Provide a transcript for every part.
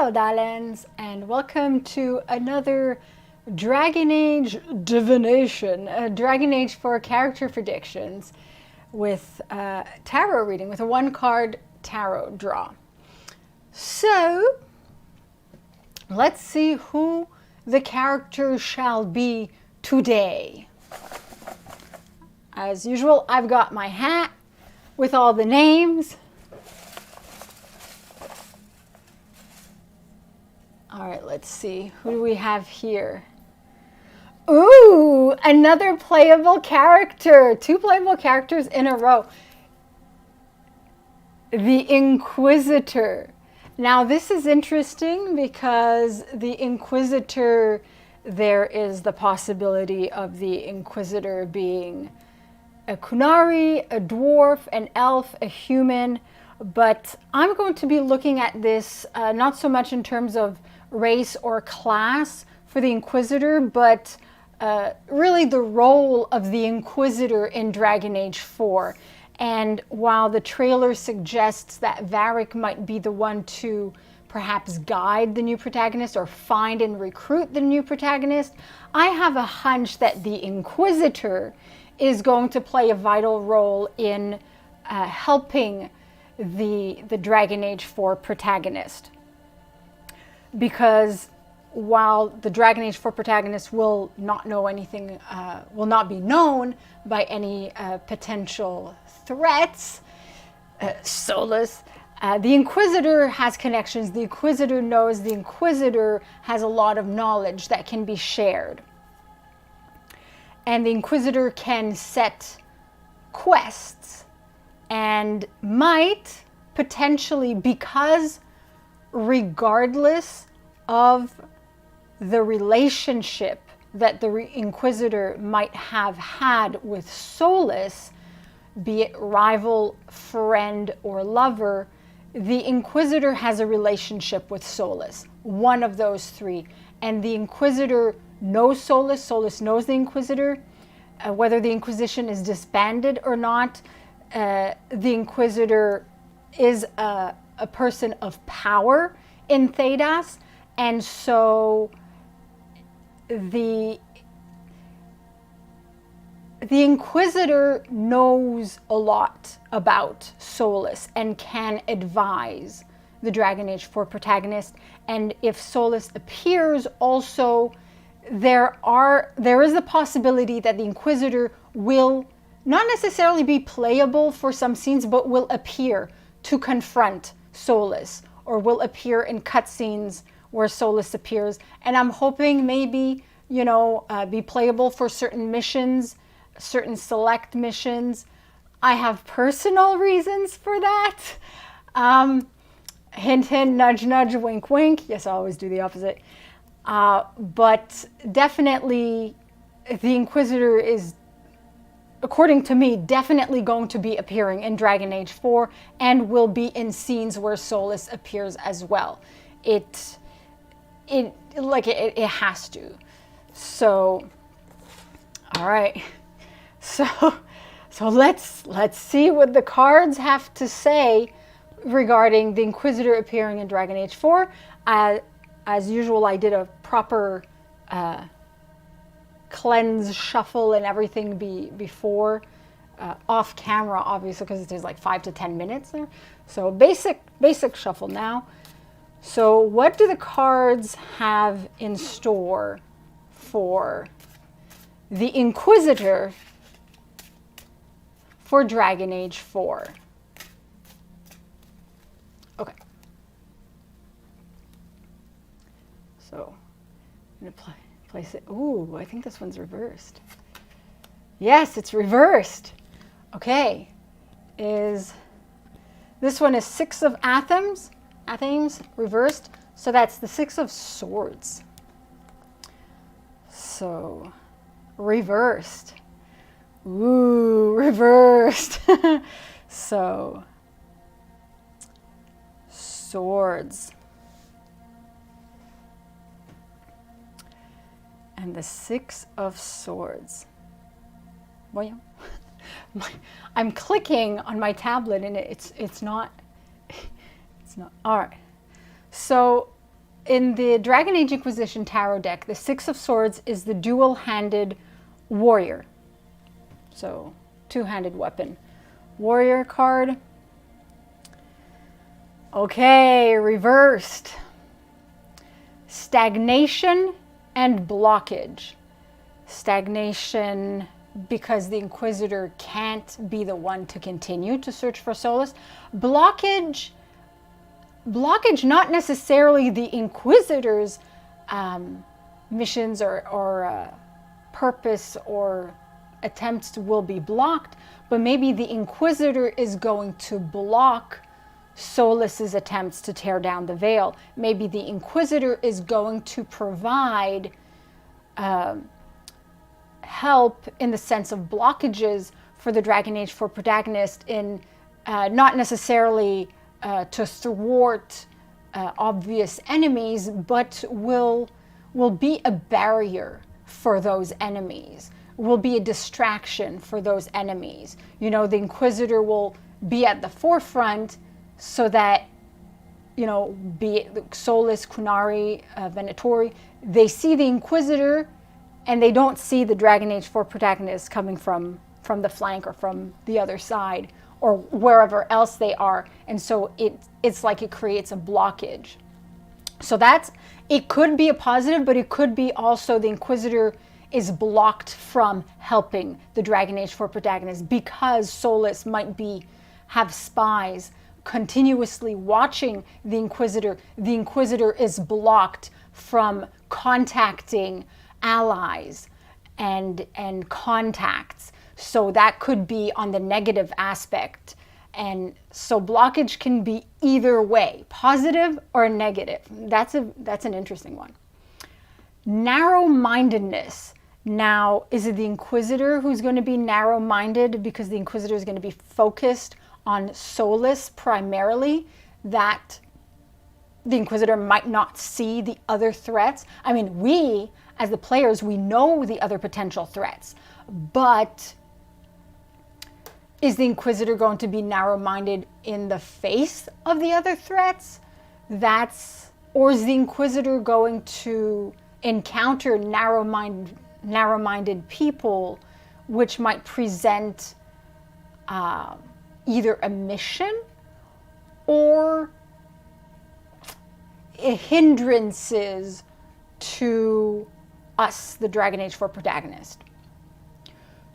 Hello darlings, and welcome to another Dragon Age divination, a Dragon Age 4 character predictions with tarot reading, with a one-card tarot draw. So, let's see who the character shall be today. As usual, I've got my hat with all the names. All right, let's see. Who do we have here? Ooh, another playable character. 2 playable characters in a row. The Inquisitor. Now, this is interesting because the Inquisitor, there is the possibility of the Inquisitor being a Kunari, a dwarf, an elf, a human. But I'm going to be looking at this not so much in terms of race or class for the Inquisitor, but really the role of the Inquisitor in Dragon Age 4. And while the trailer suggests that Varric might be the one to perhaps guide the new protagonist or find and recruit the new protagonist, I have a hunch that the Inquisitor is going to play a vital role in helping the Dragon Age 4 protagonist. Because while the Dragon Age 4 protagonist will not know anything, will not be known by any potential threats, Solas, the Inquisitor has connections, the Inquisitor knows, the Inquisitor has a lot of knowledge that can be shared. And the Inquisitor can set quests and might potentially, because regardless of the relationship that the Inquisitor might have had with Solas, be it rival, friend, or lover, the Inquisitor has a relationship with Solas, one of those 3. And the Inquisitor knows Solas, Solas knows the Inquisitor. Whether the Inquisition is disbanded or not, the Inquisitor is a person of power in Thedas, and so the Inquisitor knows a lot about Solas and can advise the Dragon Age 4 protagonist. And if Solas appears, also there is the possibility that the Inquisitor will not necessarily be playable for some scenes, but will appear to confront Solas, or will appear in cutscenes where Solas appears. And I'm hoping maybe, be playable for certain missions, certain select missions. I have personal reasons for that. Hint, hint, nudge, nudge, wink, wink. Yes, I always do the opposite. But definitely the Inquisitor is, according to me, definitely going to be appearing in Dragon Age 4 and will be in scenes where Solas appears as well. It has to. So, all right. So let's see what the cards have to say regarding the Inquisitor appearing in Dragon Age 4. As usual, I did a proper cleanse, shuffle, and everything before, off camera, obviously, because there's like 5 to 10 minutes there. So basic shuffle now. So what do the cards have in store for the Inquisitor for Dragon Age 4? Okay. So I'm going to place it. Ooh, I think this one's reversed. Yes, it's reversed. Okay. This one is 6 of Athems reversed. So that's the 6 of Swords. So reversed. Ooh, reversed. So Swords. And the 6 of Swords. Well, I'm clicking on my tablet and it's not. All right. So in the Dragon Age Inquisition Tarot deck, the Six of Swords is the dual-handed warrior. So, two-handed weapon. Warrior card. Okay, reversed. Stagnation and blockage. Stagnation because the Inquisitor can't be the one to continue to search for Solas. Blockage not necessarily the Inquisitor's missions or purpose or attempts will be blocked, but maybe the Inquisitor is going to block Solas's attempts to tear down the veil. Maybe the Inquisitor is going to provide help in the sense of blockages for the Dragon Age 4 protagonist in not necessarily to thwart obvious enemies, but will be a barrier for those enemies, will be a distraction for those enemies. You know, the Inquisitor will be at the forefront so that, you know, be it Solas, Kunari, Venatori, they see the Inquisitor and they don't see the Dragon Age 4 protagonist coming from the flank or from the other side or wherever else they are. And so it's like it creates a blockage. So it could be a positive, but it could be also the Inquisitor is blocked from helping the Dragon Age 4 protagonist because Solas might have spies continuously watching the Inquisitor. The Inquisitor is blocked from contacting allies and contacts. So that could be on the negative aspect. And so blockage can be either way, positive or negative. That's an interesting one. Narrow-mindedness. Now, is it the Inquisitor who's going to be narrow-minded because the Inquisitor is going to be focused on Solas primarily, that the Inquisitor might not see the other threats? I mean, we, as the players, we know the other potential threats, but is the Inquisitor going to be narrow-minded in the face of the other threats? Or is the Inquisitor going to encounter narrow-minded people, which might present either a mission or hindrances to us, the Dragon Age 4 protagonist?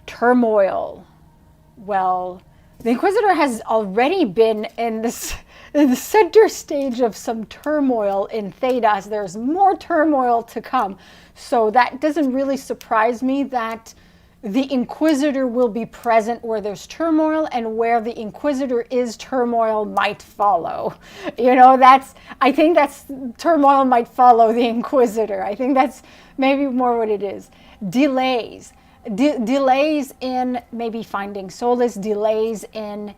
Turmoil. Well, the Inquisitor has already been in the center stage of some turmoil in Thedas. There's more turmoil to come. So that doesn't really surprise me that the Inquisitor will be present where there's turmoil, and where the Inquisitor is, turmoil might follow. You know, I think that's turmoil might follow the Inquisitor. I think that's maybe more what it is. Delays. Delays in maybe finding Solas, delays in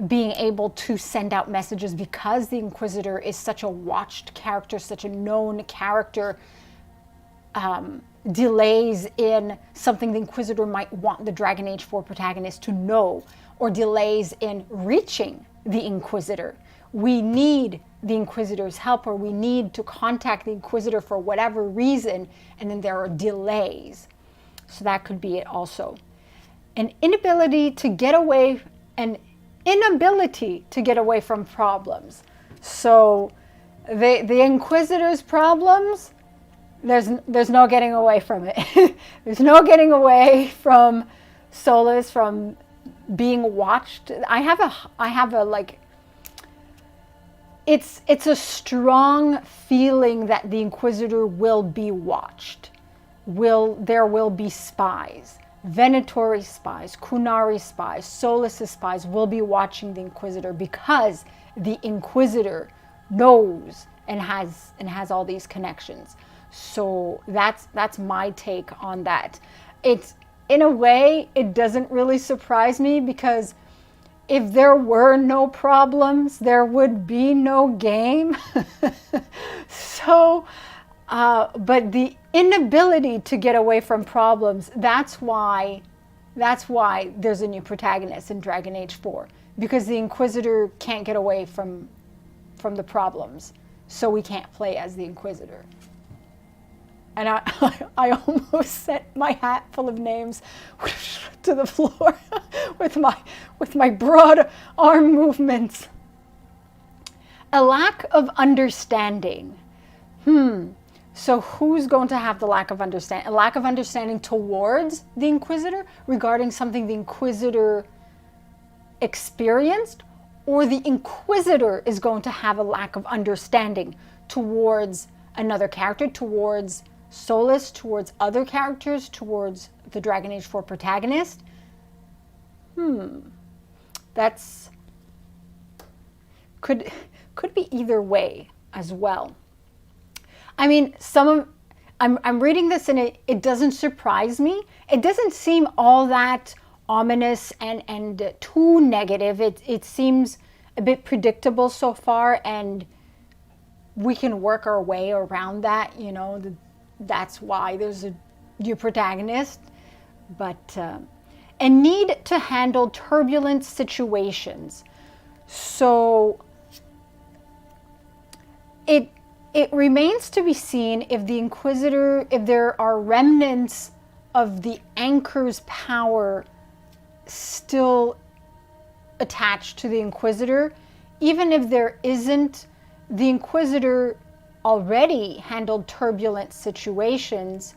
being able to send out messages because the Inquisitor is such a watched character, such a known character. Delays in something the Inquisitor might want the Dragon Age 4 protagonist to know, or delays in reaching the Inquisitor. We need the Inquisitor's help, or we need to contact the Inquisitor for whatever reason, and then there are delays. So that could be it also. An inability to get away from problems. So the Inquisitor's problems, there's no getting away from it. There's no getting away from Solas, from being watched. I have a like, it's a strong feeling that the Inquisitor will be watched. There will be spies, Venatori spies, Kunari spies, Solas spies will be watching the Inquisitor because the Inquisitor knows and has all these connections. So that's my take on that. It's, in a way, it doesn't really surprise me, because if there were no problems, there would be no game. So, but the inability to get away from problems, that's why there's a new protagonist in Dragon Age 4, because the Inquisitor can't get away from the problems. so we can't play as the Inquisitor. And I almost sent my hat full of names to the floor with my broad arm movements. A lack of understanding. So who's going to have the lack of understanding? A lack of understanding towards the Inquisitor regarding something the Inquisitor experienced, or the Inquisitor is going to have a lack of understanding towards another character, towards Solas, towards other characters, towards the Dragon Age 4 protagonist. That's could be either way as well. I mean, I'm reading this and it doesn't surprise me. It doesn't seem all that ominous and too negative. It seems a bit predictable so far, and we can work our way around that, you know. That's why there's a new protagonist. But a need to handle turbulent situations. So it remains to be seen if the Inquisitor, if there are remnants of the Anchor's power still attached to the Inquisitor. Even if there isn't, the Inquisitor already handled turbulent situations,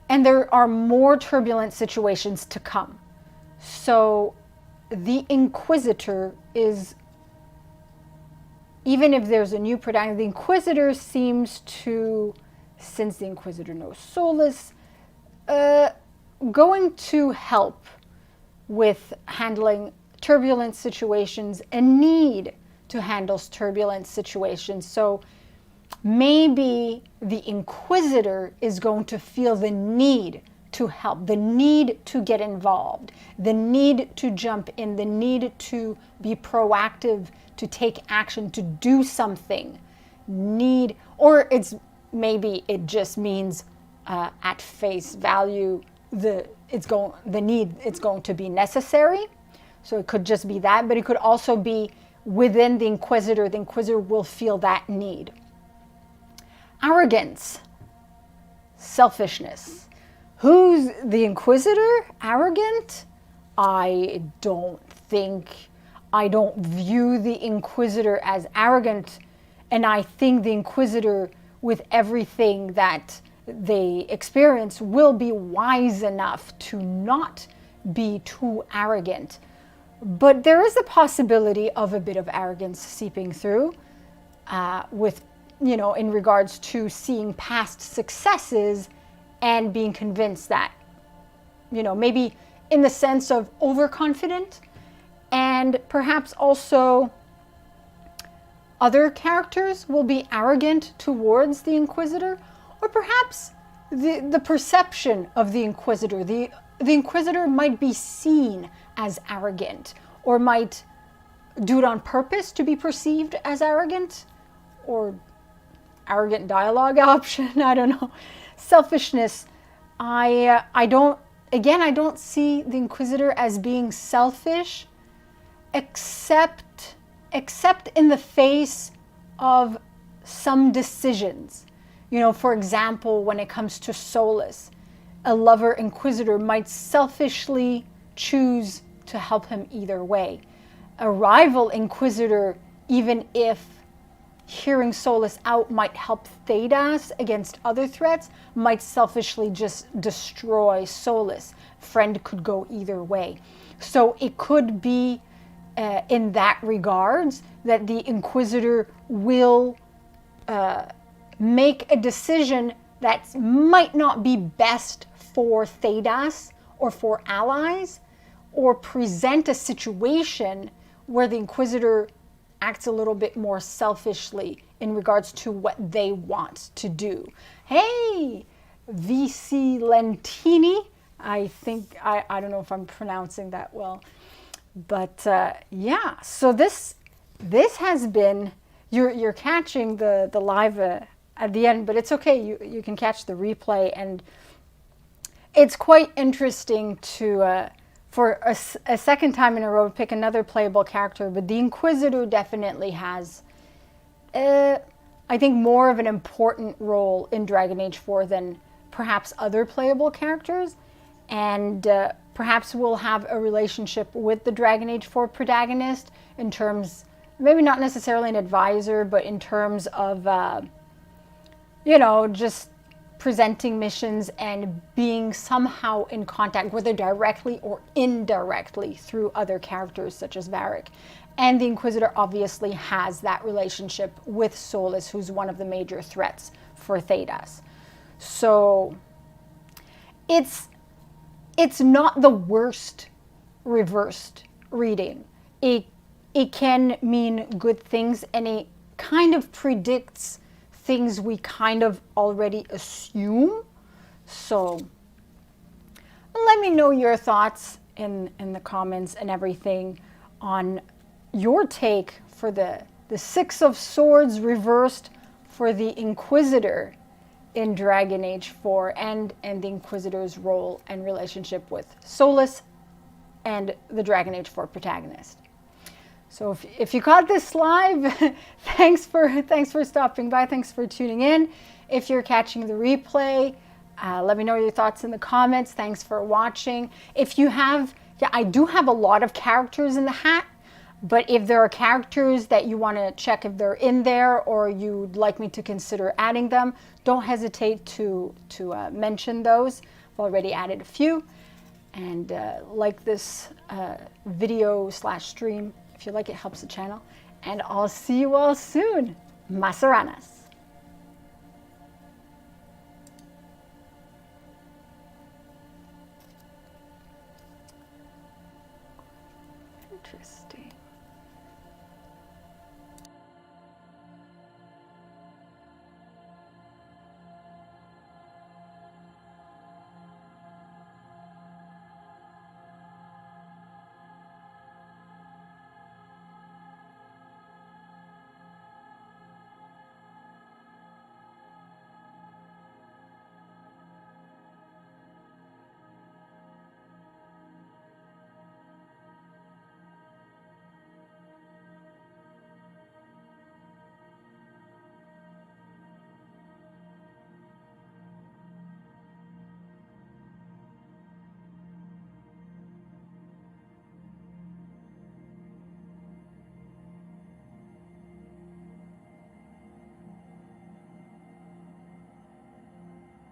and there are more turbulent situations to come. So the Inquisitor is, even if there's a new protagonist, the Inquisitor seems to, since the Inquisitor knows Solas, going to help with handling turbulent situations and need to handle turbulent situations. So maybe the Inquisitor is going to feel the need to help, the need to get involved, the need to jump in, the need to be proactive, to take action, to do something. Or maybe it just means at face value, it's going to be necessary. So it could just be that, but it could also be within the Inquisitor. The Inquisitor will feel that need. Arrogance, selfishness. Who's the Inquisitor? Arrogant? I don't view the Inquisitor as arrogant, and I think the Inquisitor, with everything that they experience, will be wise enough to not be too arrogant. But there is a possibility of a bit of arrogance seeping through in regards to seeing past successes and being convinced that, maybe in the sense of overconfident, and perhaps also other characters will be arrogant towards the Inquisitor, or perhaps the perception of the Inquisitor. The Inquisitor might be seen as arrogant, or might do it on purpose to be perceived as arrogant, or arrogant dialogue option. I don't know. Selfishness. I don't see the Inquisitor as being selfish, except in the face of some decisions. For example, when it comes to Solas, a lover Inquisitor might selfishly choose to help him either way. A rival Inquisitor, even if hearing Solas out might help Thedas against other threats, might selfishly just destroy Solas. Friend could go either way. So it could be in that regards that the Inquisitor will make a decision that might not be best for Thedas or for allies, or present a situation where the Inquisitor acts a little bit more selfishly in regards to what they want to do. Hey, VC Lentini, I think, I don't know if I'm pronouncing that well, but yeah, so this has been, you're catching the live at the end, but it's okay, you can catch the replay, and it's quite interesting to for a second time in a row pick another playable character. But the Inquisitor definitely has I think, more of an important role in Dragon Age 4 than perhaps other playable characters. And perhaps we'll have a relationship with the Dragon Age 4 protagonist in terms, maybe not necessarily an advisor, but in terms of, you know, just presenting missions and being somehow in contact, whether directly or indirectly, through other characters such as Varric. And the Inquisitor obviously has that relationship with Solas, who's one of the major threats for Thedas. So it's not the worst reversed reading. It can mean good things, and it kind of predicts things we kind of already assume. So let me know your thoughts in the comments and everything on your take for the Six of Swords reversed for the Inquisitor in Dragon Age 4, and the Inquisitor's role and relationship with Solas and the Dragon Age 4 protagonist. So if you caught this live, thanks for stopping by. Thanks for tuning in. If you're catching the replay, let me know your thoughts in the comments. Thanks for watching. If you have, I do have a lot of characters in the hat, but if there are characters that you want to check if they're in there or you'd like me to consider adding them, don't hesitate to mention those. I've already added a few. And like this video / stream. If you like it, helps the channel. And I'll see you all soon. Masaranas. Interesting.